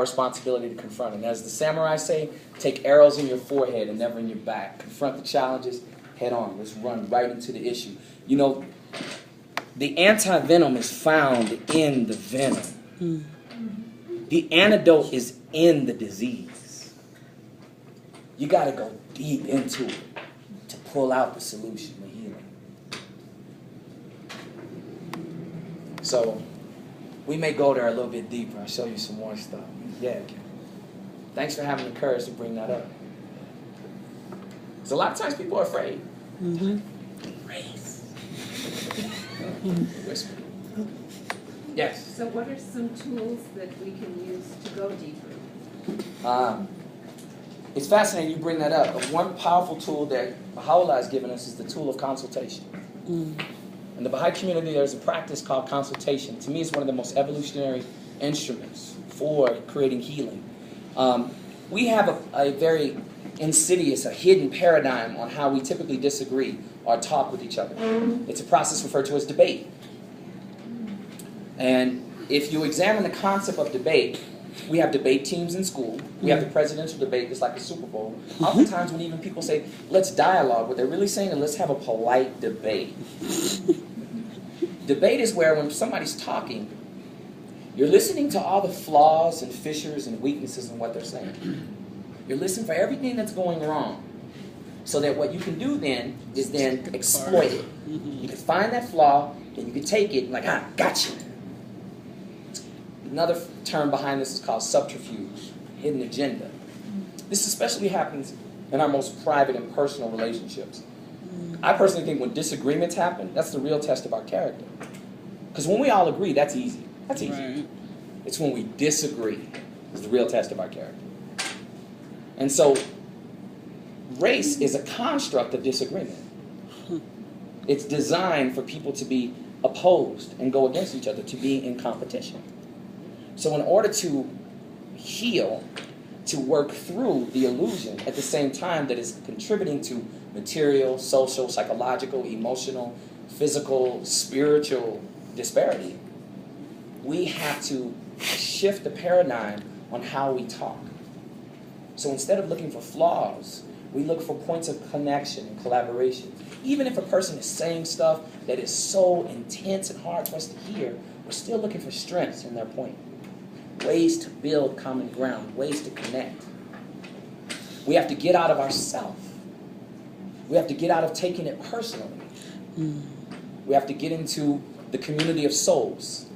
responsibility to confront. And as the samurai say, take arrows in your forehead and never in your back. Confront the challenges head on. Let's run right into the issue. You know, the anti-venom is found in the venom. The antidote is in the disease. You got to go deep into it to pull out the solution, the healing. So we may go there a little bit deeper. I'll show you some more stuff. Yeah. Thanks for having the courage to bring that up. Because a lot of times people are afraid. Race. Whisper. Yes. So what are some tools that we can use to go deeper? It's fascinating you bring that up. One powerful tool that Baha'i has given us is the tool of consultation. In the Baha'i community, there's a practice called consultation. To me, it's one of the most evolutionary instruments for creating healing. We have a very insidious, a hidden paradigm on how we typically disagree or talk with each other. It's a process referred to as debate. And if you examine the concept of debate, we have debate teams in school. We have the presidential debate, just like the Super Bowl. Oftentimes when even people say, let's dialogue, what they're really saying is let's have a polite debate. Debate is where when somebody's talking, you're listening to all the flaws and fissures and weaknesses in what they're saying. You're listening for everything that's going wrong. So that what you can do then is then exploit it. You can find that flaw, and you can take it and like, gotcha. Another term behind this is called subterfuge, hidden agenda. This especially happens in our most private and personal relationships. I personally think when disagreements happen, that's the real test of our character. Because when we all agree, that's easy. That's easy. Right. It's when we disagree is the real test of our character. And so, race is a construct of disagreement. It's designed for people to be opposed and go against each other, to be in competition. So in order to heal, to work through the illusion at the same time that is contributing to material, social, psychological, emotional, physical, spiritual disparity, we have to shift the paradigm on how we talk. So instead of looking for flaws, we look for points of connection and collaboration. Even if a person is saying stuff that is so intense and hard for us to hear, we're still looking for strengths in their point. Ways to build common ground, ways to connect. We have to get out of ourself. We have to get out of taking it personally. We have to get into the community of souls.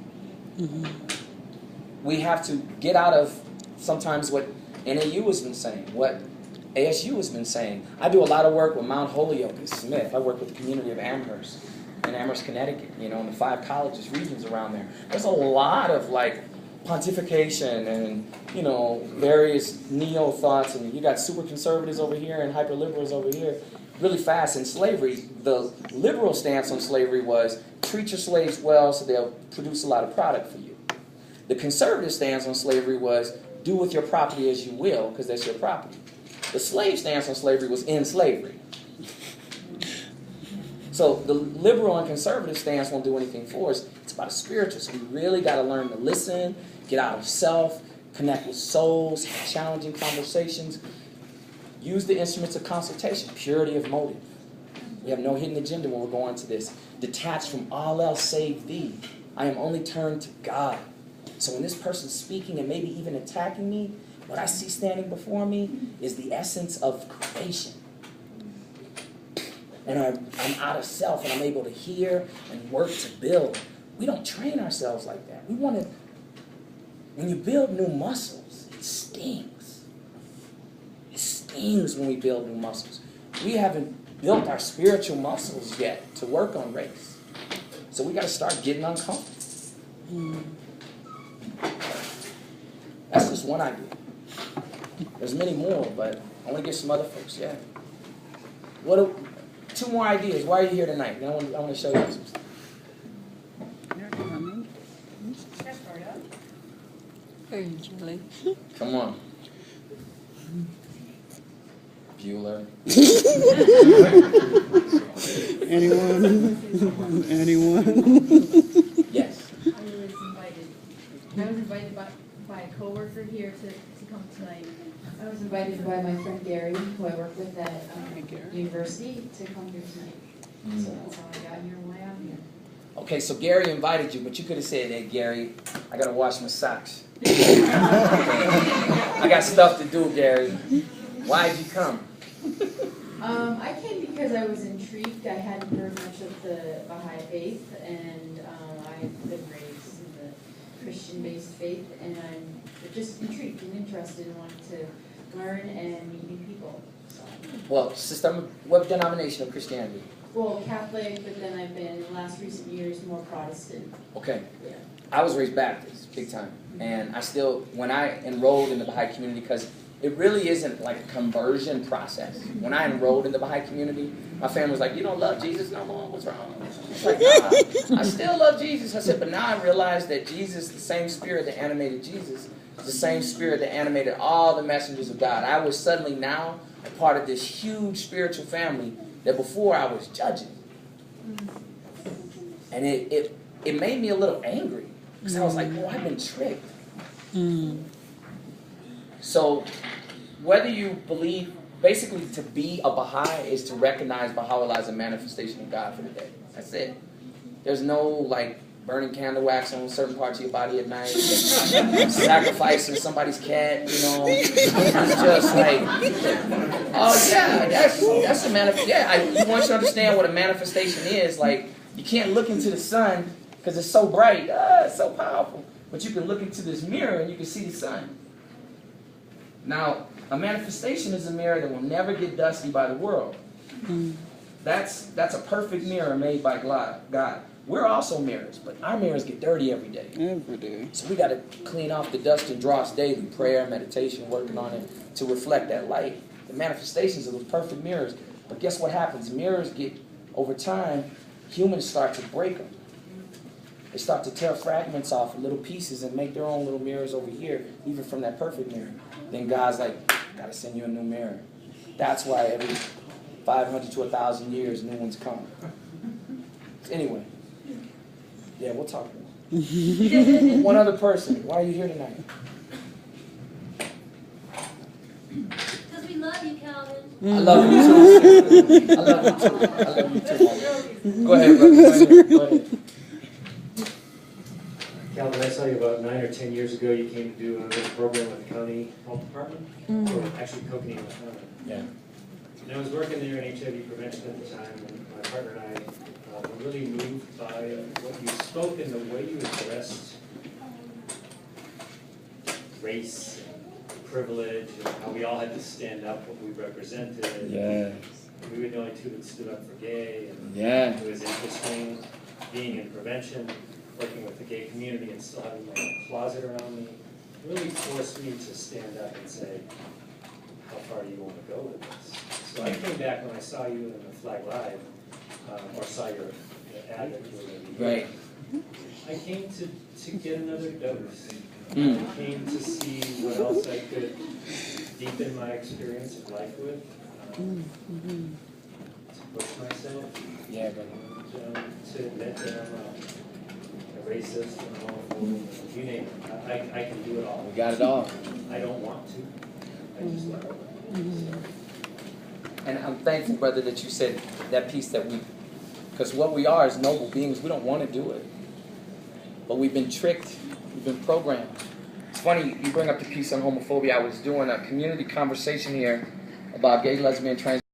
We have to get out of sometimes what NAU has been saying, what ASU has been saying. I do a lot of work with Mount Holyoke and Smith. I work with the community of Amherst in Amherst, Connecticut, in the 5 colleges, regions around there. There's a lot of pontification and, various neo-thoughts, and you got super conservatives over here and hyper-liberals over here. Really fast. In slavery, the liberal stance on slavery was treat your slaves well so they'll produce a lot of product for you. The conservative stance on slavery was do with your property as you will because that's your property. The slave stance on slavery was end slavery. So the liberal and conservative stance won't do anything for us. It's about a spiritual. So we really got to learn to listen, get out of self, connect with souls, have challenging conversations. Use the instruments of consultation, purity of motive. We have no hidden agenda when we're going to this. Detached from all else save thee. I am only turned to God. So when this person's speaking and maybe even attacking me, what I see standing before me is the essence of creation. And I'm out of self and I'm able to hear and work to build. We don't train ourselves like that. We want to, when you build new muscles, it stings. It stings when we build new muscles. We haven't built our spiritual muscles yet to work on race. So we got to start getting uncomfortable. That's just one idea. There's many more, but I want to get some other folks. Yeah. 2 more ideas. Why are you here tonight? I want to show you some stuff. Come on. Bueller. Anyone? Yes. I was invited by a coworker for here to come tonight? I was invited by my friend Gary, who I work with at university, to come here tonight. So that's how I got here and why I'm here. Okay, so Gary invited you, but you could have said, hey, Gary, I got to wash my socks. I got stuff to do, Gary. Why did you come? I came because I was intrigued. I hadn't heard much of the Baha'i faith, and I've been raised in the Christian-based faith, and I'm just intrigued and interested and wanted to learn and meet new people. So. Well, sister, what denomination of Christianity? Well, Catholic, but then I've been, in the last recent years, more Protestant. Okay. Yeah. I was raised Baptist, big time. And I still, when I enrolled in the Baha'i community, because it really isn't like a conversion process. When I enrolled in the Baha'i community, my family was like, you don't love Jesus no more? What's wrong? I was like, nah, I still love Jesus. I said, but now I realize that Jesus, the same spirit that animated Jesus, is the same spirit that animated all the messengers of God. I was suddenly now a part of this huge spiritual family that before I was judging. And it made me a little angry. Because I was like, oh, I've been tricked. So whether you believe, basically to be a Baha'i is to recognize Baha'u'llah as a manifestation of God for the day. That's it. There's no like burning candle wax on certain parts of your body at night, sacrificing somebody's cat, you know. It's just like, oh yeah, that's a manifestation. Yeah, you want you to understand what a manifestation is. Like, you can't look into the sun because it's so bright, it's so powerful. But you can look into this mirror and you can see the sun. Now, a manifestation is a mirror that will never get dusty by the world. That's a perfect mirror made by God. We're also mirrors, but our mirrors get dirty every day. Every day. So we got to clean off the dust and dross daily. Prayer, meditation, working on it to reflect that light. The manifestations of those perfect mirrors. But guess what happens? Mirrors get, over time, humans start to break them. They start to tear fragments off of little pieces and make their own little mirrors over here, even from that perfect mirror. Then God's like, got to send you a new mirror. That's why every 500 to 1,000 years, new ones come. Anyway. Yeah, we'll talk more. One other person. Why are you here tonight? Because we love you, Calvin. I love you too. I love you too. I love you too. Go ahead, brother. Go ahead. Calvin, I saw you about 9 or 10 years ago. You came to do a little program with the county health department, or actually Coconino County. Yeah. And I was working there in HIV prevention at the time, and my partner and I were really moved by what you spoke and the way you addressed race, and privilege, and how we all had to stand up what we represented. Yes. We were the only two that stood up for gay, and Yeah. it was interesting being in prevention, working with the gay community and still having my closet around me. It really forced me to stand up and say, how far do you want to go with this? So I came back when I saw you in the Flag Live, or saw your ad that you were going to be Right. I came to get another dose. I Mm. came to see what else I could deepen my experience of life with, to push myself, Yeah, brother. to admit that I'm a racist, and a homophobe, you name it. I can do it all. We got it all. I don't want to. I just let it. And I'm thankful, brother, that you said that piece that because what we are is noble beings. We don't want to do it. But we've been tricked. We've been programmed. It's funny, you bring up the piece on homophobia. I was doing a community conversation here about gay, lesbian, trans